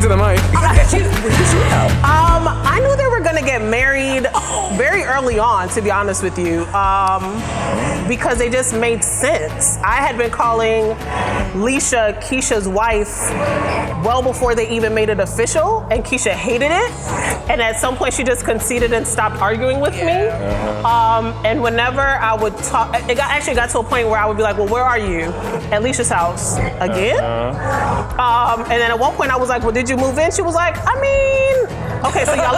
to the mic. What did you know? I knew they were gonna get married very early on, to be honest with you, because they just made sense. I had been calling Leesha Keisha's wife well before they even made it official, and Keisha hated it. And at some point, she just conceded and stopped arguing with me. And whenever I would talk, it actually got to a point where I would be like, well, where are you? At Leesha's house again? And then at one point I was like, well, did you move in? She was like, I mean, okay, so y'all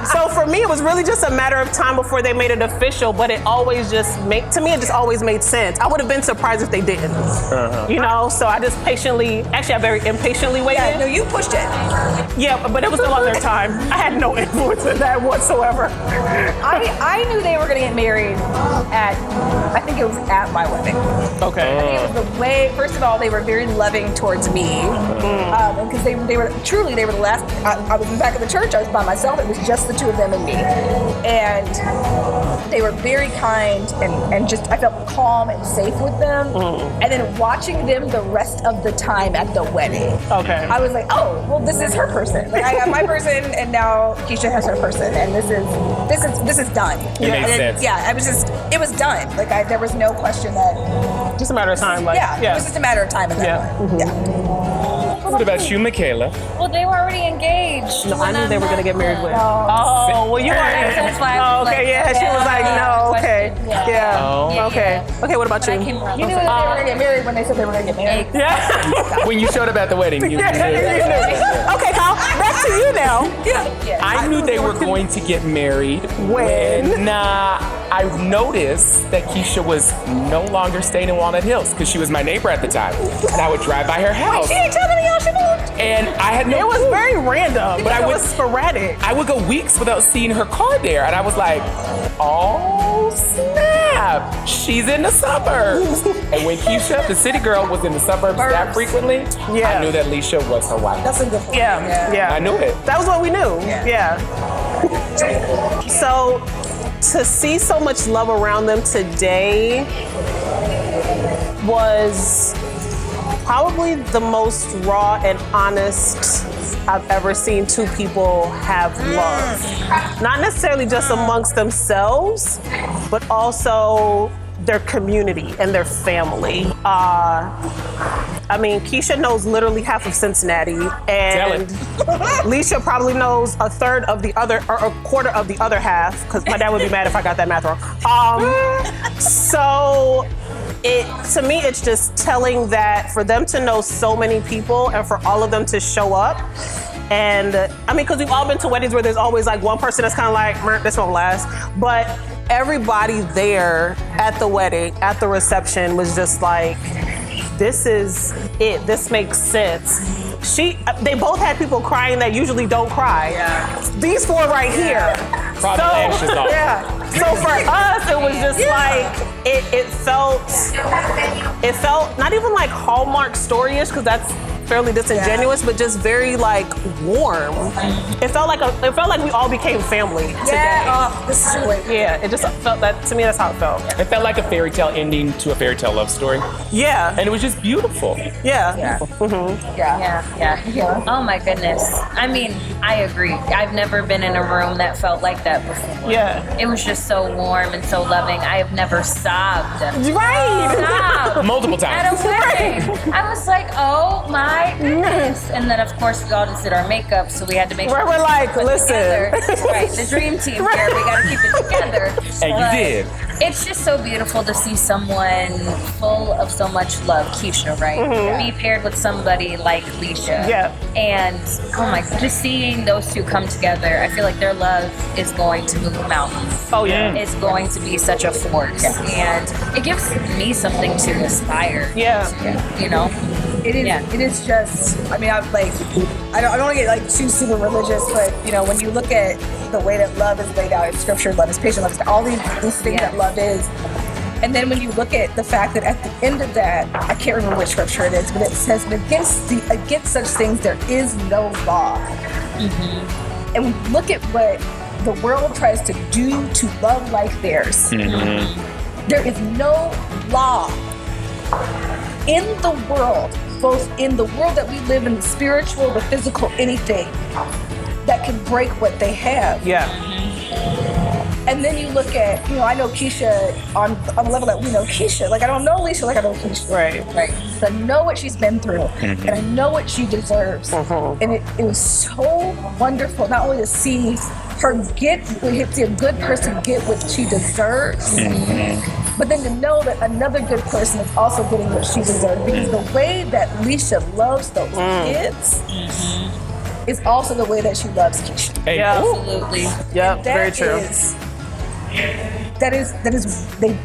So for me, it was really just a matter of time before they made it official, but it always just to me, it just always made sense. I would have been surprised if they didn't. You know, so I just I very impatiently waited. Yeah, no, you pushed it. Yeah, but it was still on their time. I had no influence in that whatsoever. I knew they were gonna get married I think it was at my wedding. Okay. I think it was the way, first of all, they were very loving towards me. Because they were the last, I was in the back of the church, I was by myself, it was just the two of them and me. And they were very kind and just, I felt calm and safe with them. And then watching them the rest of the time at the wedding. Okay. I was like, oh, well, this is her person. Like, I got my person and now Keisha has her person. And this is done. It makes sense. Yeah, it was done. Like, there was no question that. Just a matter of time. Like, it was just a matter of time at that point. What about you, Mihkhayla? Well, they were already engaged. No, I knew they were going to get married with. Oh, well, you weren't. That's why I was okay, yeah. She was like, no, okay. Yeah. Okay. Okay, what about you? You knew that they were going to get married when they said they were going to get married. Yeah. When you showed up at the wedding, you knew. Okay, Kyle, back to you now. I knew they were going to get married when I noticed that Keisha was no longer staying in Walnut Hills because she was my neighbor at the time. And I would drive by her house. She didn't tell me y'all she moved. And I had no It was clue. very random, but it was sporadic. I would go weeks without seeing her car there. And I was like, oh, snap. She's in the suburbs. And when Keisha, the city girl, was in the suburbs that frequently, I knew that Leesha was her wife. That's a good point. Yeah. I knew it. That was what we knew. Yeah. So to see so much love around them today was probably the most raw and honest I've ever seen two people have love. Not necessarily just amongst themselves, but also their community and their family. I mean, Keisha knows literally half of Cincinnati, and Leesha probably knows a third of the other, or a quarter of the other half, because my dad would be mad if I got that math wrong. So, to me, it's just telling that for them to know so many people and for all of them to show up. And I mean, because we've all been to weddings where there's always like one person that's kind of like, this won't last. But everybody there at the wedding, at the reception, was just like, this is it. This makes sense. They both had people crying that usually don't cry. These four right here. Probably anxious off. So for us, it was just like, it felt not even like Hallmark story-ish, because that's fairly disingenuous, but just very like warm. It felt like we all became family today. This is great. Yeah, it just felt that, to me, that's how it felt. It felt like a fairy tale ending to a fairy tale love story. Yeah. And it was just beautiful. Yeah. Yeah. Oh my goodness. I mean, I agree. I've never been in a room that felt like that before. Yeah. It was just so warm and so loving. I have never sobbed. Right. Multiple times. At a wedding. I was like, oh my goodness. And then, of course, we all just did our makeup, so we had to make sure we're like, listen. Right, the dream team here. We got to keep it together. And you did. It's just so beautiful to see someone full of so much love, Keisha, right? Be paired with somebody like Leesha. Yeah. And, oh my, just seeing those two come together, I feel like their love is going to move mountains. Oh, yeah. It's going to be such a force. And it gives me something to aspire to, you know? It is just, I mean, I don't want to get like too super religious, but you know, when you look at the way that love is laid out in scripture, love is patient, love is all these things that love is. And then when you look at the fact that at the end of that, I can't remember which scripture it is, but it says, against such things there is no law. And when you look at what the world tries to do to love like theirs, there is no law in the world, both in the world that we live in, the spiritual, the physical, anything that can break what they have. Yeah. And then you look at, I know Keesha on a level that we know Keesha. Like, I don't know Leesha like I know Keesha. Right. But I know what she's been through, and I know what she deserves. And it was so wonderful not only to see her see a good person get what she deserves, but then to know that another good person is also getting what she deserves. Because the way that Leesha loves those kids is also the way that she loves Keesha. Hey, Yeah. Absolutely. Yep, very true. That is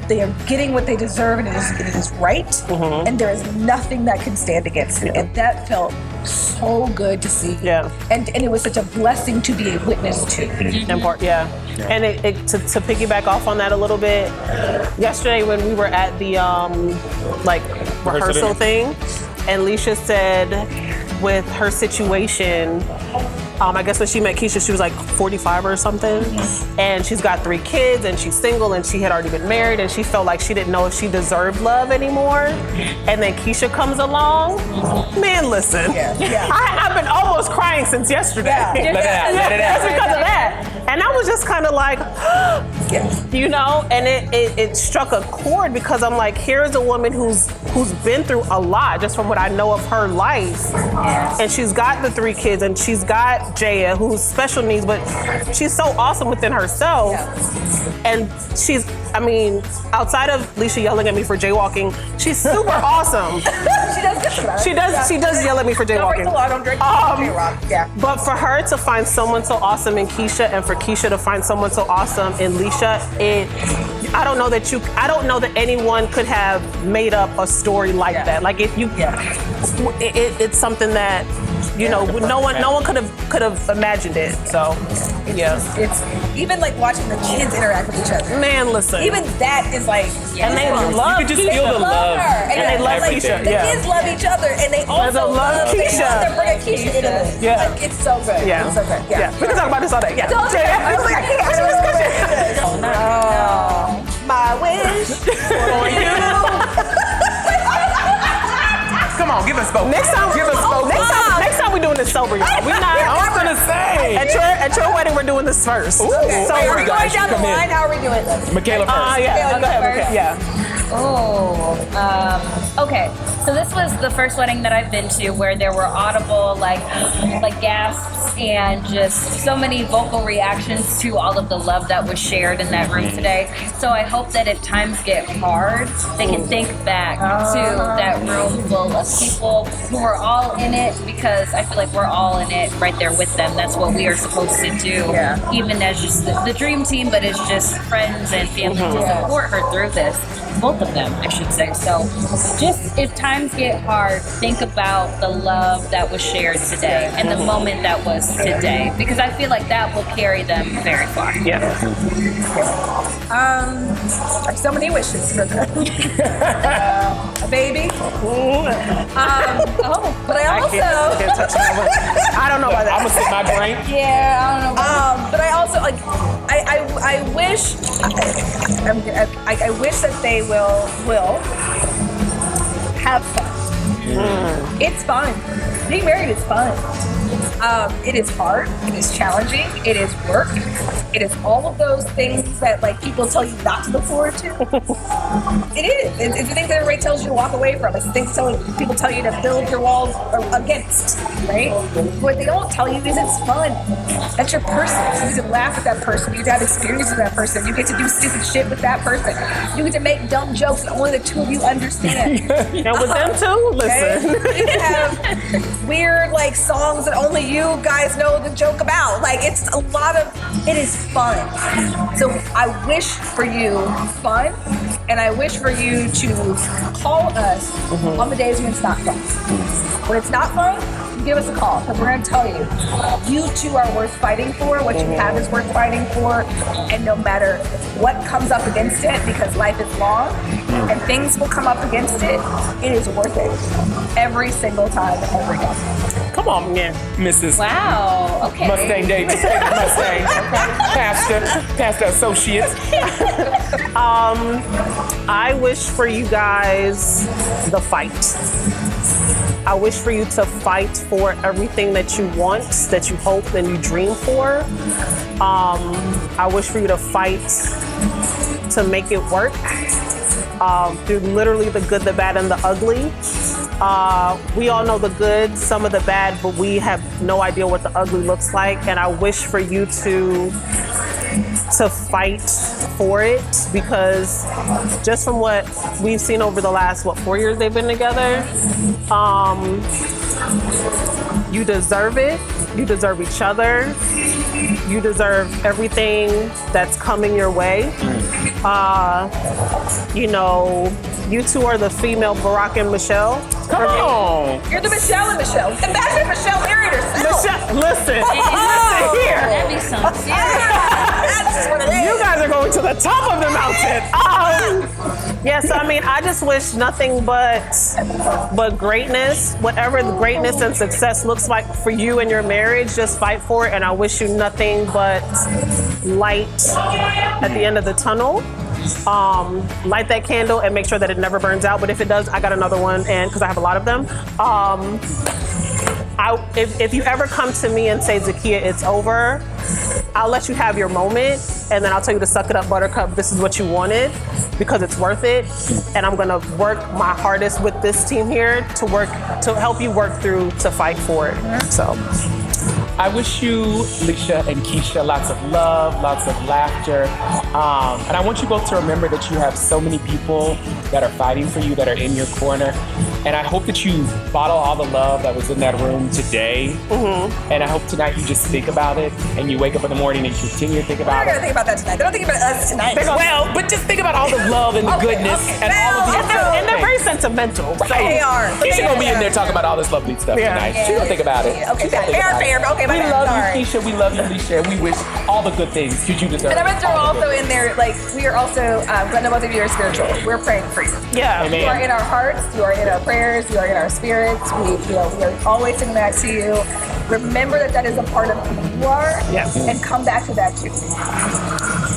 they are getting what they deserve, and it is right, and there is nothing that can stand against it. And that felt so good to see. Yeah. And it was such a blessing to be a witness to. Important, yeah. And to piggyback off on that a little bit, yesterday when we were at the rehearsal thing, and Leesha said with her situation, I guess when she met Keesha, she was like 45 or something, and she's got 3 kids, and she's single, and she had already been married, and she felt like she didn't know if she deserved love anymore. And then Keesha comes along. Man, listen, I've been almost crying since yesterday. Let it out. That's because of that. And I was just kind of like, and it struck a chord, because I'm like, here's a woman who's been through a lot just from what I know of her life. And she's got the 3 kids, and she's got Jaya, who's special needs, but she's so awesome within herself. And she's, outside of Leesha yelling at me for jaywalking, she's super awesome. She does yell at me for jaywalking. Don't drink J-Rock. Yeah. But for her to find someone so awesome in Keesha, and for Keesha to find someone so awesome in Leesha, I don't know that anyone could have made up a story like that. Like it's something that no one could have imagined it. So It's even like watching the kids interact with each other. Man, listen. Even that is like, and they love. You could just feel the love. her. And they love everything. Keesha. The kids love each other, and they also love Keesha. They're bringing Keesha into this. Yeah. Like, it's so good. Yeah. It's so good. Yeah. We can talk about this all day. Yeah. So good. I was like, my wish for you. Come on, give us both. Next time we're doing this sober, y'all. We not. I was gonna say. At your wedding, we're doing this first. Ooh. So Wait, are we going down the Come in. line? How are we doing this? Mihkhayla first. Yeah. Go ahead. first. Yeah. Okay. So this was the first wedding that I've been to where there were audible like gasps and just so many vocal reactions to all of the love that was shared in that room today. So I hope that if times get hard, they can think back to that room full of people who are all in it, because I feel like we're all in it right there with them. That's what we are supposed to do, even as just the dream team, but as just friends and family to support her through this. Both of them, I should say. So just if times get hard, think about the love that was shared today and the moment that was today, because I feel like that will carry them very far. Yeah. I have so many wishes for them. A baby. But I also. I don't know about that. I'm gonna sip my drink. Yeah, I don't know. But I also I wish I wish that they will have fun. It's fun. Being married is fun. It is hard. It is challenging. It is work. It is all of those things that like people tell you not to look forward to. It is. It's the things that everybody tells you to walk away from. It's the things people tell you to build your walls against, right? What they don't tell you is it's fun. That's your person. You get to laugh with that person. You get to have experiences with that person. You get to do stupid shit with that person. You get to make dumb jokes that only the 2 of you understand. And with them too, listen. Okay? You can have weird like songs that only you guys know the joke about. Like it is fun. So I wish for you fun, and I wish for you to call us on the days when it's not fun. When it's not fun, give us a call, because we're going to tell you, you two are worth fighting for. What you have is worth fighting for, and no matter what comes up against it, because life is long and things will come up against it, it is worth it every single time, every day. Come on, man. Mrs. Wow. Okay. Mustang Davis. Mustang. Pastor associate. I wish for you guys the fight. I wish for you to fight for everything that you want, that you hope and you dream for. I wish for you to fight to make it work through literally the good, the bad, and the ugly. We all know the good, some of the bad, but we have no idea what the ugly looks like. And I wish for you to fight for it, because just from what we've seen over the last, 4 years they've been together, you deserve it. You deserve each other. You deserve everything that's coming your way. You know, you two are the female Barack and Michelle. Come on. You're the Michelle and Michelle. Imagine Michelle married herself. Michelle, listen here. That'd be some serious. That's what it is. You guys are going to the top of the mountain. Yes, I mean, I just wish nothing but greatness. Whatever the greatness and success looks like for you and your marriage, just fight for it. And I wish you nothing but light at the end of the tunnel. Light that candle and make sure that it never burns out. But if it does, I got another one, and because I have a lot of them. If you ever come to me and say, Zakiya, it's over, I'll let you have your moment, and then I'll tell you to suck it up, buttercup. This is what you wanted, because it's worth it. And I'm gonna work my hardest with this team here to help you work through to fight for it. So I wish you, Leesha and Keesha, lots of love, lots of laughter. And I want you both to remember that you have so many people that are fighting for you, that are in your corner. And I hope that you bottle all the love that was in that room today. And I hope tonight you just think about it, and you wake up in the morning and you continue to think We're about not gonna it. think about that tonight. They don't think about us tonight. Well, but just think about all the love and the goodness and all of the and they're very sentimental. So They are. Keisha gonna be in there talking about all this lovely stuff tonight. She gonna think about it. Okay, She gonna think fair, about it. fair. Okay, my We bad. love Sorry. you, Keisha. We love you, Leesha. And we wish all the good things because you deserve. And I'm gonna throw all the also good in there, like, we are also, I know both of you are spiritual. We're praying for you. yeah. Amen. You are in our hearts, you are in our prayers, you are in our spirits. We are always sending that to you. Remember that is a part of who you are. Yes. And come back to that too.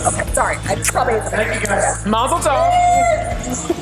Okay, sorry. I probably. Mazel tov.